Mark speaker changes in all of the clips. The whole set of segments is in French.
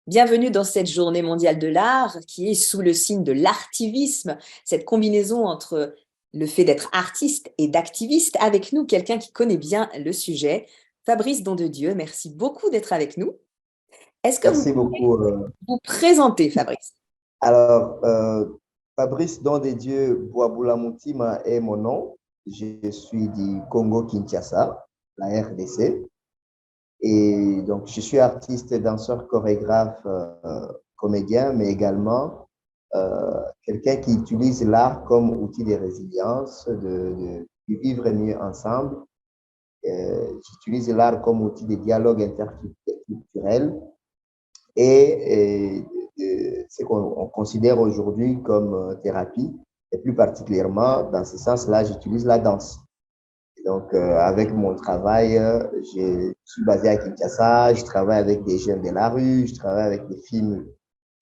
Speaker 1: Bienvenue dans cette journée mondiale de l'art qui est sous le signe de l'artivisme, cette combinaison entre le fait d'être artiste et d'activiste. Avec nous, quelqu'un qui connaît bien le sujet, Fabrice Dondedieu. Merci beaucoup d'être avec nous. Est-ce que vous
Speaker 2: Merci
Speaker 1: pouvez
Speaker 2: beaucoup.
Speaker 1: vous présenter, Fabrice?
Speaker 2: Alors, Fabrice Don des Dieux Bouaboula-Moutima est mon nom. Je suis du Congo-Kinshasa, la RDC. Et donc, je suis artiste, danseur, chorégraphe, comédien, mais également quelqu'un qui utilise l'art comme outil de résilience, de vivre mieux ensemble. J'utilise l'art comme outil de dialogue interculturel et ce qu'on considère aujourd'hui comme thérapie. Et plus particulièrement, dans ce sens-là, j'utilise la danse. Et donc, avec mon travail, je suis basé à Kinshasa, je travaille avec des jeunes de la rue, je travaille avec des filles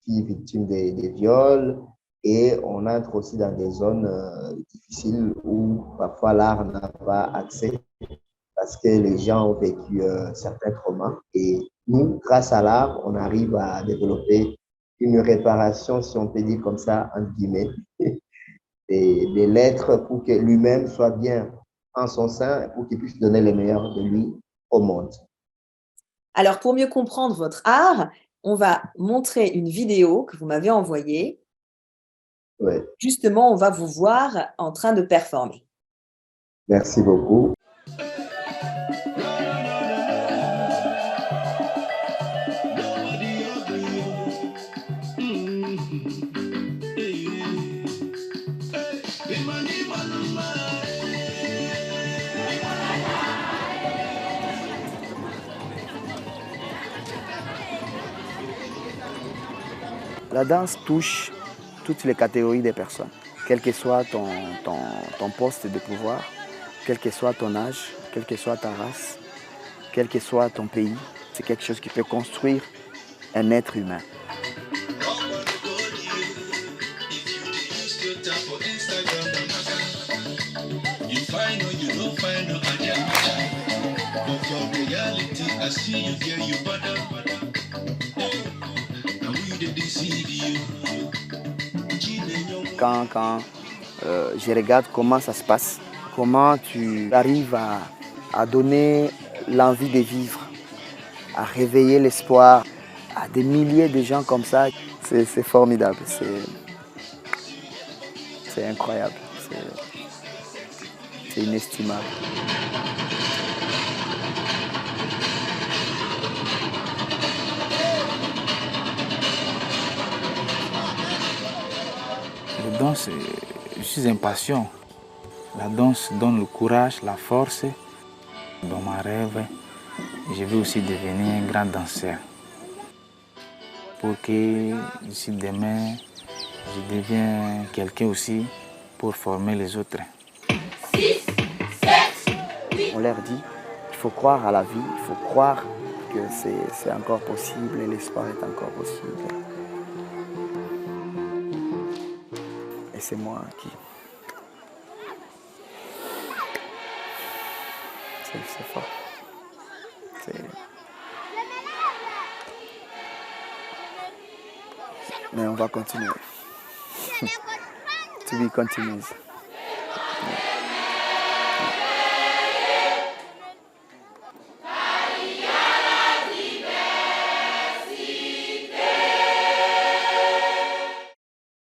Speaker 2: victimes de viols, et on entre aussi dans des zones difficiles où parfois l'art n'a pas accès parce que les gens ont vécu certains traumas. Et nous, grâce à l'art, on arrive à développer une réparation, si on peut dire comme ça, entre guillemets, des lettres pour que lui-même soit bien en son sein, pour qu'il puisse donner le meilleur de lui au monde.
Speaker 1: Alors, pour mieux comprendre votre art, on va montrer une vidéo que vous m'avez envoyée.
Speaker 2: Ouais.
Speaker 1: Justement, on va vous voir en train de performer.
Speaker 2: Merci beaucoup.
Speaker 3: La danse touche toutes les catégories des personnes, quel que soit ton poste de pouvoir, quel que soit ton âge, quelle que soit ta race, quel que soit ton pays. C'est quelque chose qui peut construire un être humain. Quand je regarde comment ça se passe, comment tu arrives à donner l'envie de vivre, à réveiller l'espoir à des milliers de gens comme ça, c'est formidable, c'est incroyable, c'est inestimable.
Speaker 4: La danse, je suis impatient. La danse donne le courage, la force. Dans mon rêve, je veux aussi devenir un grand danseur. Pour que d'ici demain, je devienne quelqu'un aussi pour former les autres.
Speaker 3: On leur dit, il faut croire à la vie, il faut croire que c'est encore possible et l'espoir est encore possible. Et c'est moi qui... C'est fort. Mais on va continuer. To be continued.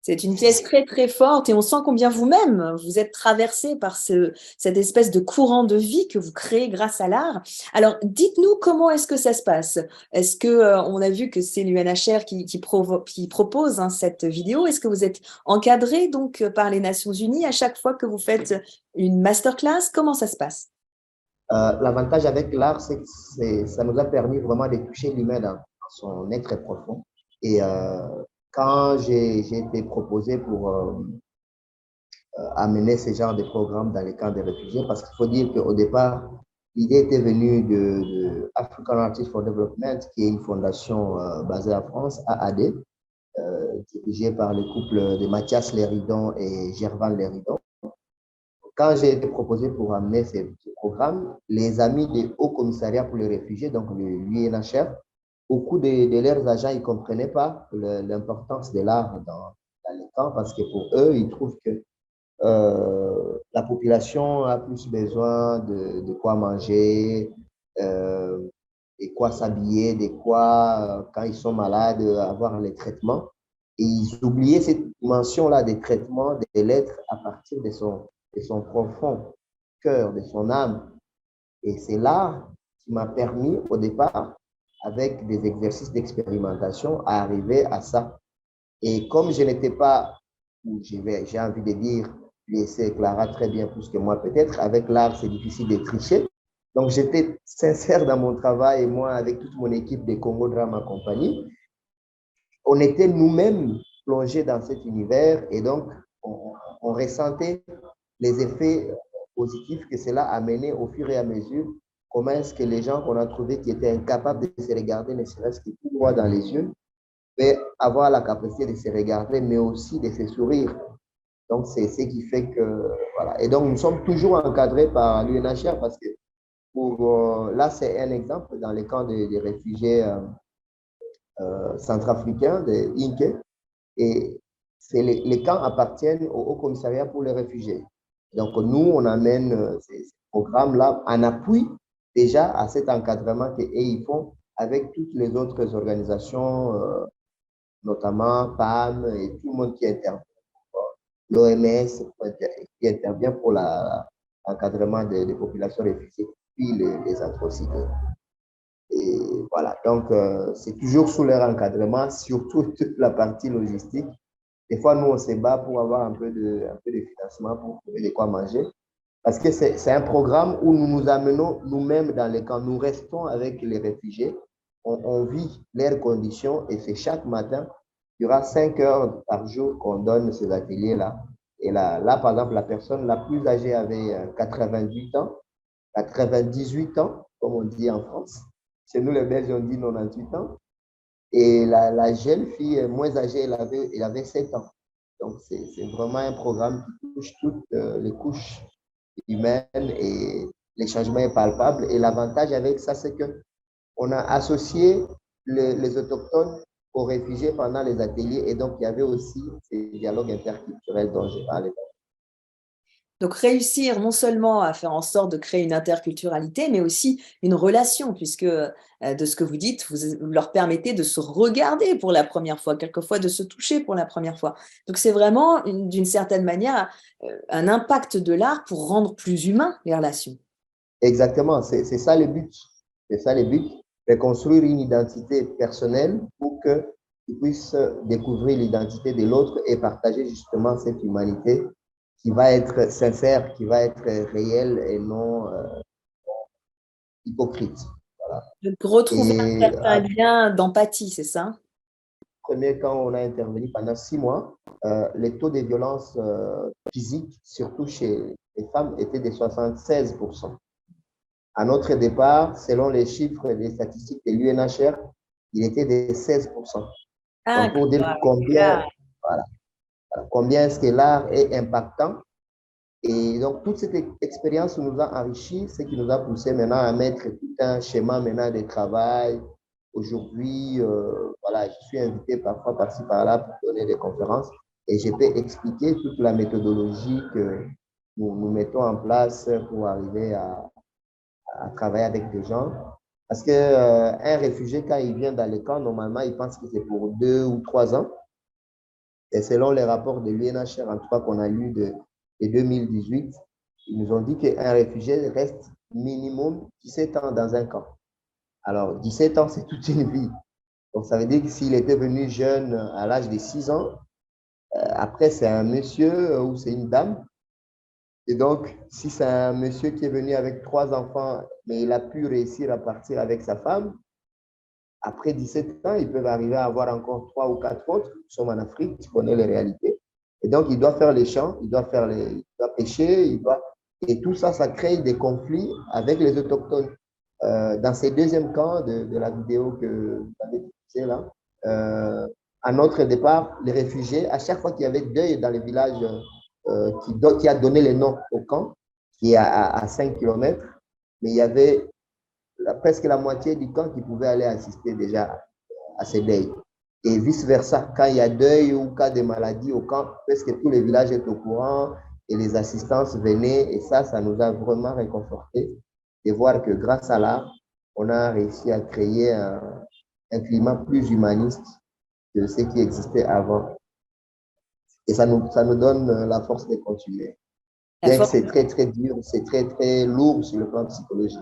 Speaker 1: C'est une pièce très très forte et on sent combien vous-même vous êtes traversé par cette espèce de courant de vie que vous créez grâce à l'art. Alors dites-nous comment est-ce que ça se passe? Est-ce que on a vu que c'est l'UNHCR qui propose cette vidéo? Est-ce que vous êtes encadré donc par les Nations Unies à chaque fois que vous faites une masterclass? Comment ça se passe?
Speaker 2: L'avantage avec l'art, c'est que ça nous a permis vraiment de toucher l'humain dans son être profond. Et quand j'ai été proposé pour amener ce genre de programme dans les camps de réfugiés, parce qu'il faut dire qu'au départ, l'idée était venue de African Artists for Development, qui est une fondation basée en France, AAD, dirigée par le couple de Mathias Léridon et Gervan Léridon. Quand j'ai été proposé pour amener ce programme, les amis du Haut Commissariat pour les réfugiés, donc l'UNHCR, beaucoup de leurs agents, ils ne comprenaient pas l'importance de l'art dans les camps parce que pour eux, ils trouvent que la population a plus besoin de quoi manger, euh, de quoi s'habiller, de quoi, quand ils sont malades, avoir les traitements. Et ils oubliaient cette dimension-là des traitements, des lettres à partir de son profond cœur, de son âme. Et c'est là qui m'a permis au départ, avec des exercices d'expérimentation, à arriver à ça. Et comme je n'étais pas, j'ai envie de dire, laisser Clara très bien plus que moi peut-être, avec l'art c'est difficile de tricher. Donc j'étais sincère dans mon travail et moi avec toute mon équipe de Congo Drama Compagnie, on était nous-mêmes plongés dans cet univers et donc on ressentait les effets positifs que cela a mené au fur et à mesure. Comment est-ce que les gens qu'on a trouvés qui étaient incapables de se regarder, ne serait-ce que tout droit dans les yeux, pouvaient avoir la capacité de se regarder, mais aussi de se sourire. Donc, c'est ce qui fait que, voilà. Et donc, nous sommes toujours encadrés par l'UNHCR parce que, là, c'est un exemple dans les camps des réfugiés centrafricains, de Inké, et les camps appartiennent au commissariat pour les réfugiés. Donc, nous, on amène ces programmes-là en appui déjà à cet encadrement qu'ils font avec toutes les autres organisations, notamment PAM et tout le monde qui intervient. L'OMS qui intervient pour l'encadrement des populations réfugiées, puis les atrocités. Et voilà, donc c'est toujours sous leur encadrement, surtout toute la partie logistique. Des fois, nous, on se bat pour avoir un peu de financement pour trouver de quoi manger. Parce que c'est un programme où nous nous amenons nous-mêmes dans les camps. Nous restons avec les réfugiés. On vit leurs conditions et c'est chaque matin, il y aura 5 heures par jour qu'on donne ces ateliers-là. Et là, par exemple, la personne la plus âgée avait 88 ans, 98 ans, comme on dit en France. Chez nous, les Belges, on dit 98 ans. Et la jeune fille moins âgée, elle avait 7 ans. Donc, c'est vraiment un programme qui touche toutes les couches humaines et le changement est palpable. Et l'avantage avec ça, c'est qu'on a associé les autochtones aux réfugiés pendant les ateliers et donc il y avait aussi ces dialogues interculturels dont j'ai parlé.
Speaker 1: Donc, réussir non seulement à faire en sorte de créer une interculturalité, mais aussi une relation, puisque de ce que vous dites, vous leur permettez de se regarder pour la première fois, quelquefois de se toucher pour la première fois. Donc, c'est vraiment, d'une certaine manière, un impact de l'art pour rendre plus humain les relations.
Speaker 2: Exactement, c'est ça le but. C'est ça le but, de construire une identité personnelle pour qu'ils puissent découvrir l'identité de l'autre et partager justement cette humanité qui va être sincère, qui va être réelle et non hypocrite. Voilà.
Speaker 1: Donc, retrouver un certain lien d'empathie, c'est ça?
Speaker 2: Premier, quand on a intervenu pendant 6 mois, les taux de violence physique, surtout chez les femmes, étaient de 76%. À notre départ, selon les chiffres et les statistiques de l'UNHCR, il était de 16%.
Speaker 1: Ah,
Speaker 2: donc, pour dire combien, voilà, combien est-ce que l'art est impactant. Et donc, toute cette expérience nous a enrichi, ce qui nous a poussé maintenant à mettre tout un schéma maintenant de travail. Aujourd'hui, voilà, je suis invité parfois par-ci par-là pour donner des conférences et je peux expliquer toute la méthodologie que nous mettons en place pour arriver à travailler avec des gens. Parce qu'un réfugié, quand il vient dans les camps, normalement, il pense que c'est pour 2 ou 3 ans. Et selon les rapports de l'UNHCR, en tout cas qu'on a lu de 2018, ils nous ont dit qu'un réfugié reste minimum 17 ans dans un camp. Alors, 17 ans, c'est toute une vie. Donc, ça veut dire que s'il était venu jeune à l'âge de 6 ans, après, c'est un monsieur ou c'est une dame. Et donc, si c'est un monsieur qui est venu avec 3 enfants, mais il a pu réussir à partir avec sa femme, après 17 ans, ils peuvent arriver à avoir encore 3 ou 4 autres. Nous sommes en Afrique, tu connais les réalités. Et donc, il doit faire les champs, il doit pêcher, et tout ça, ça crée des conflits avec les autochtones. Dans ces deuxièmes camps de la vidéo que vous avez diffusée là, à notre départ, les réfugiés, à chaque fois qu'il y avait deuil dans les villages qui a donné les noms au camp, qui est à 5 km, mais il y avait presque la moitié du camp qui pouvaient aller assister déjà à ces deuils. Et vice-versa, quand il y a deuil ou cas de maladie au camp, presque tous les villages sont au courant et les assistances venaient. Et ça nous a vraiment réconforté de voir que grâce à l'art, on a réussi à créer un climat plus humaniste que ce qui existait avant. Et ça nous donne la force de continuer.
Speaker 1: La
Speaker 2: Bien que
Speaker 1: force,
Speaker 2: c'est très, très dur, c'est très, très lourd sur le plan psychologique.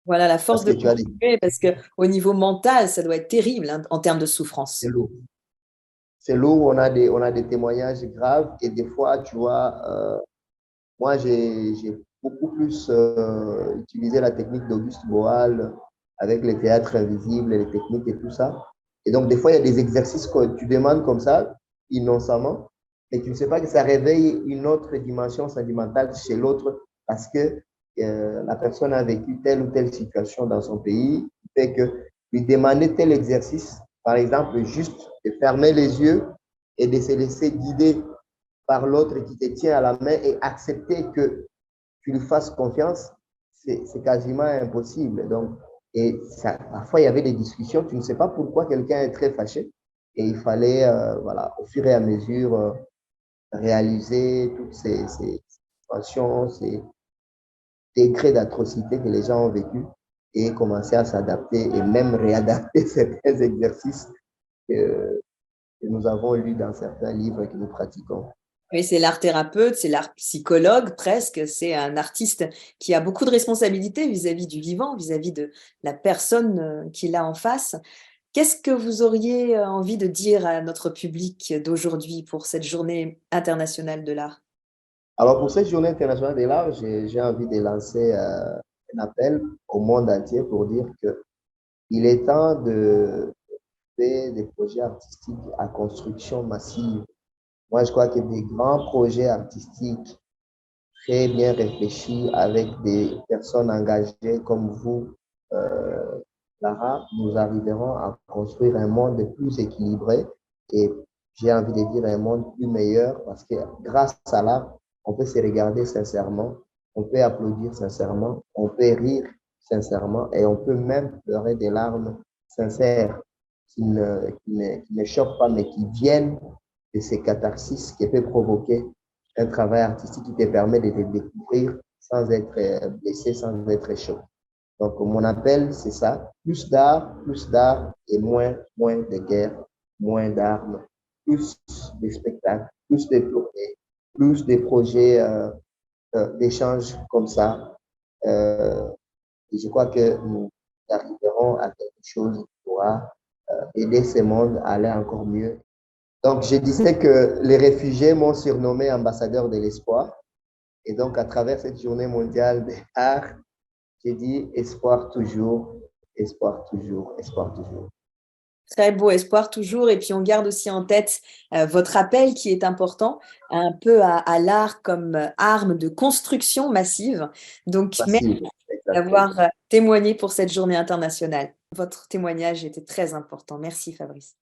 Speaker 1: voilà, la force
Speaker 2: Parce
Speaker 1: de
Speaker 2: que tu as des...
Speaker 1: continuer, parce qu'au niveau mental, ça doit être terrible hein, en termes de
Speaker 2: C'est
Speaker 1: souffrance.
Speaker 2: lourd. C'est lourd, on a des témoignages graves et des fois, tu vois, moi, j'ai beaucoup plus utilisé la technique d'Auguste Boal avec les théâtres invisibles, les techniques et tout ça. Et donc, des fois, il y a des exercices que tu demandes comme ça, innocemment, et tu ne sais pas que ça réveille une autre dimension sentimentale chez l'autre parce que la personne a vécu telle ou telle situation dans son pays, qui fait que lui demander tel exercice, par exemple, juste de fermer les yeux et de se laisser guider par l'autre qui te tient à la main et accepter que tu lui fasses confiance, c'est quasiment impossible. Donc, et ça, parfois, il y avait des discussions, tu ne sais pas pourquoi quelqu'un est très fâché. Et il fallait, voilà, au fur et à mesure, réaliser toutes ces situations, ces degrés d'atrocité que les gens ont vécu et commencer à s'adapter et même réadapter certains exercices que nous avons lus dans certains livres que nous pratiquons.
Speaker 1: Oui, c'est l'art thérapeute, c'est l'art psychologue presque, c'est un artiste qui a beaucoup de responsabilités vis-à-vis du vivant, vis-à-vis de la personne qu'il a en face. Qu'est-ce que vous auriez envie de dire à notre public d'aujourd'hui pour cette journée internationale de l'art?
Speaker 2: Alors, pour cette journée internationale de l'art, j'ai envie de lancer un appel au monde entier pour dire qu'il est temps de faire des projets artistiques à construction massive. Moi, je crois que des grands projets artistiques très bien réfléchis avec des personnes engagées comme vous, euh, Lara, nous arriverons à construire un monde plus équilibré et j'ai envie de dire un monde plus meilleur parce que grâce à l'art, on peut se regarder sincèrement, on peut applaudir sincèrement, on peut rire sincèrement et on peut même pleurer des larmes sincères qui ne choquent pas mais qui viennent de ces catharsis qui peut provoquer un travail artistique qui te permet de te découvrir sans être blessé, sans être choqué. Donc, mon appel, c'est ça. Plus d'art et moins de guerre, moins d'armes, plus de spectacles, plus de tournées, plus de projets d'échanges comme ça. Et je crois que nous arriverons à quelque chose qui pourra aider ce monde à aller encore mieux. Donc, je disais que les réfugiés m'ont surnommé ambassadeur de l'espoir. Et donc, à travers cette journée mondiale des arts, j'ai dit espoir toujours, espoir toujours, espoir toujours.
Speaker 1: Très beau, espoir toujours. Et puis on garde aussi en tête votre appel qui est important, un peu à l'art comme arme de construction massive. Donc merci
Speaker 2: Facile, exactement.
Speaker 1: d'avoir témoigné pour cette journée internationale. Votre témoignage était très important. Merci Fabrice.